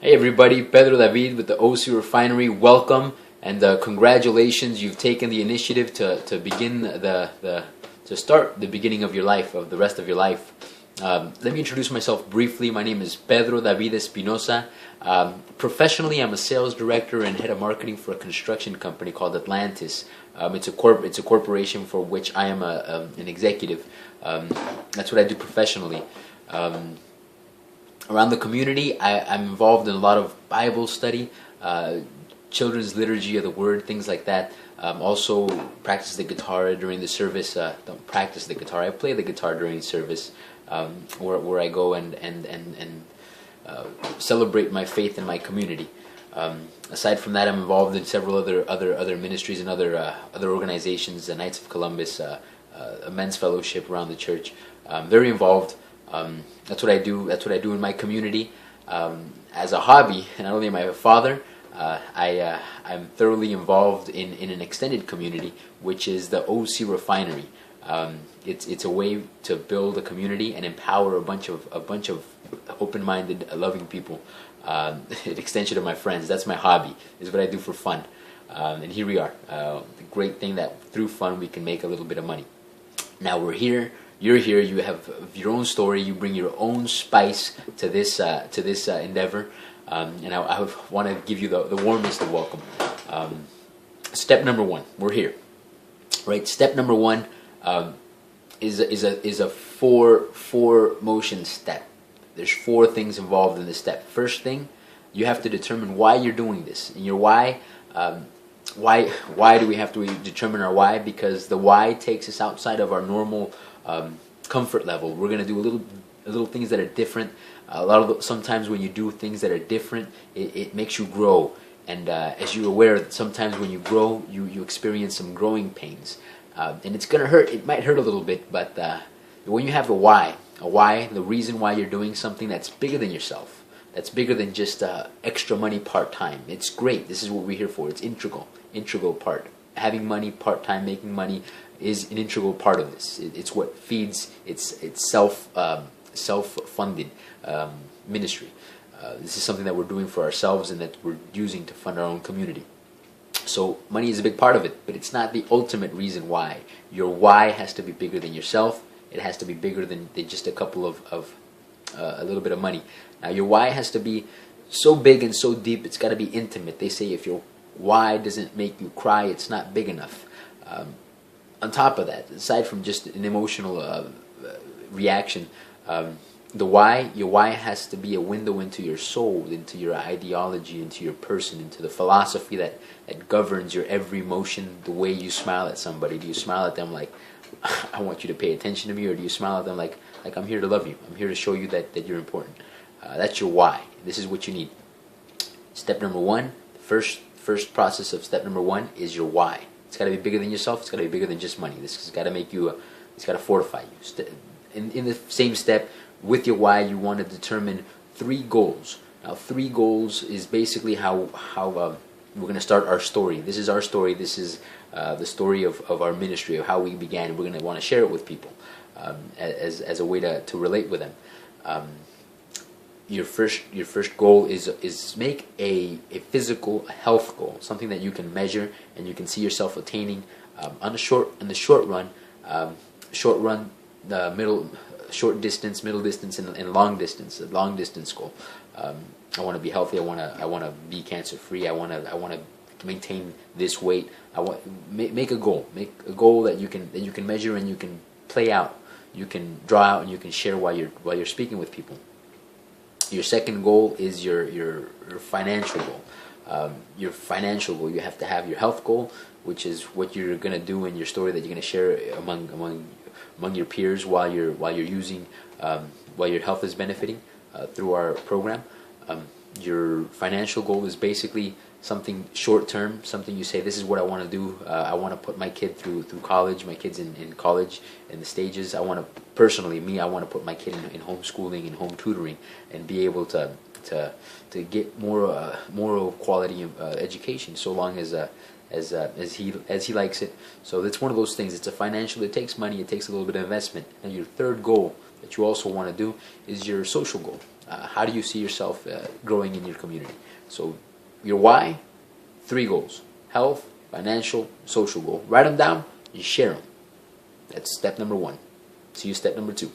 Hey everybody, Pedro David with the OC Refinery. Welcome and congratulations. You've taken the initiative to begin to start the beginning of your life, of the rest of your life. Let me introduce myself briefly. My name is Pedro David Espinosa. Professionally, I'm a sales director and head of marketing for a construction company called Atlantis. It's a corporation for which I am an executive. That's what I do professionally. Around the community, I'm involved in a lot of Bible study, children's liturgy of the Word, things like that. Also practice the guitar during the service. Don't practice the guitar. I play the guitar during the service, where I go and celebrate my faith in my community. Aside from that, I'm involved in several other ministries and other organizations, the Knights of Columbus, a men's fellowship around the church. Very involved. That's what I do. That's what I do in my community. As a hobby, not only am I a father, I'm thoroughly involved in an extended community, which is the OC Refinery. It's a way to build a community and empower a bunch of open-minded, loving people. An extension of my friends. That's my hobby. Is what I do for fun. And here we are. The great thing that through fun we can make a little bit of money. Now we're here. You're here. You have your own story. You bring your own spice to this endeavor, and I want to give you the warmest of welcome. Step number one. We're here, right? Step number one is a four motion step. There's four things involved in this step. First thing, you have to determine why you're doing this, and your why. Why do we have to determine our why? Because the why takes us outside of our normal comfort level. We're going to do little things that are different. Sometimes when you do things that are different, it makes you grow. And as you're aware, sometimes when you grow, you experience some growing pains. And it's going to hurt. It might hurt a little bit, but when you have a why, the reason why you're doing something that's bigger than yourself, that's bigger than just extra money part-time. It's great. This is what we're here for. It's integral part. Having money part-time, making money is an integral part of this. It's what feeds. It's self-funded ministry. This is something that we're doing for ourselves and that we're using to fund our own community. So money is a big part of it, but it's not the ultimate reason why. Your why has to be bigger than yourself. It has to be bigger than just a couple of a little bit of money. Now your why has to be so big and so deep. It's got to be intimate. They say if your why doesn't make you cry, it's not big enough. On top of that, aside from just an emotional reaction, your why has to be a window into your soul, into your ideology, into your person, into the philosophy that governs your every motion. The way you smile at somebody. Do you smile at them like, I want you to pay attention to me, or do you smile at them like I'm here to love you, I'm here to show you that you're important? That's your why. This is what you need. Step number one, first process of step number one is your why. It's got to be bigger than yourself. It's got to be bigger than just money. This has got to make you. It's got to fortify you. In the same step, with your why, you want to determine 3 goals. Now, 3 goals is basically how we're going to start our story. This is our story. This is the story of our ministry, of how we began. We're going to want to share it with people as a way to relate with them. Your first goal is make a physical health goal, something that you can measure and you can see yourself attaining in the short run, short distance, middle distance, and long distance. A long distance goal. I want to be healthy. I want to be cancer free. I want to maintain this weight. Make a goal. Make a goal that you can measure and you can play out. You can draw out and you can share while you're speaking with people. Your second goal is your financial goal. Your financial goal, you have to have your health goal, which is what you're going to do in your story that you're going to share among your peers while your health is benefiting through our program. Your financial goal is basically something short term, something you say, this is what I want to do. I want to put my kid through college, my kids in college, in the stages. I want to, personally, I want to put my kid in homeschooling and home tutoring and be able to get more quality education, so long as he likes it. So it's one of those things. It's a financial. It takes money. It takes a little bit of investment. And your third goal, that you also want to do is your social goal. How do you see yourself growing in your community? So your why, 3 goals: health, financial, social goal. Write them down and share them. That's step number 1. See you step number 2.